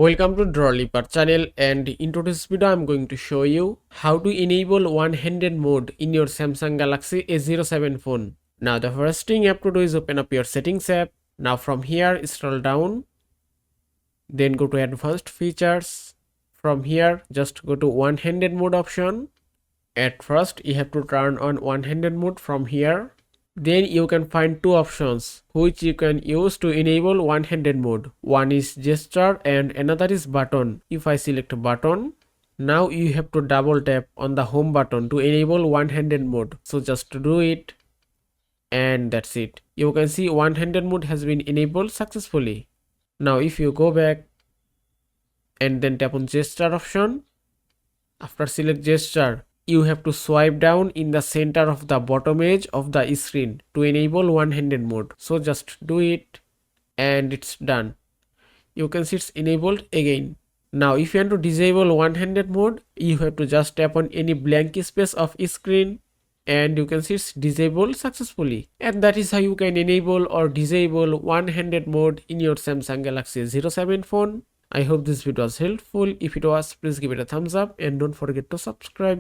Welcome to Drawleaper channel, and in today's video I'm going to show you how to enable one-handed mode in your Samsung Galaxy A07 phone. Now the first thing you have to do is open up your settings app. Now from here scroll down, then go to advanced features. From here just go to one-handed mode option. At first you have to turn on one-handed mode from here. Then you can find two options which you can use to enable one-handed mode. One is gesture and another is button. If I select button, now you have to double tap on the home button to enable one-handed mode. So just do it, and that's it. You can see one-handed mode has been enabled successfully. Now if you go back and then tap on gesture option, after select gesture, you have to swipe down in the center of the bottom edge of the screen to enable one-handed mode. So just do it, and it's done. You can see it's enabled again. Now if you want to disable one-handed mode, you have to just tap on any blank space of screen, and you can see it's disabled successfully. And that is how you can enable or disable one-handed mode in your Samsung Galaxy A07 phone. I hope this video was helpful. If it was, please give it a thumbs up and don't forget to subscribe.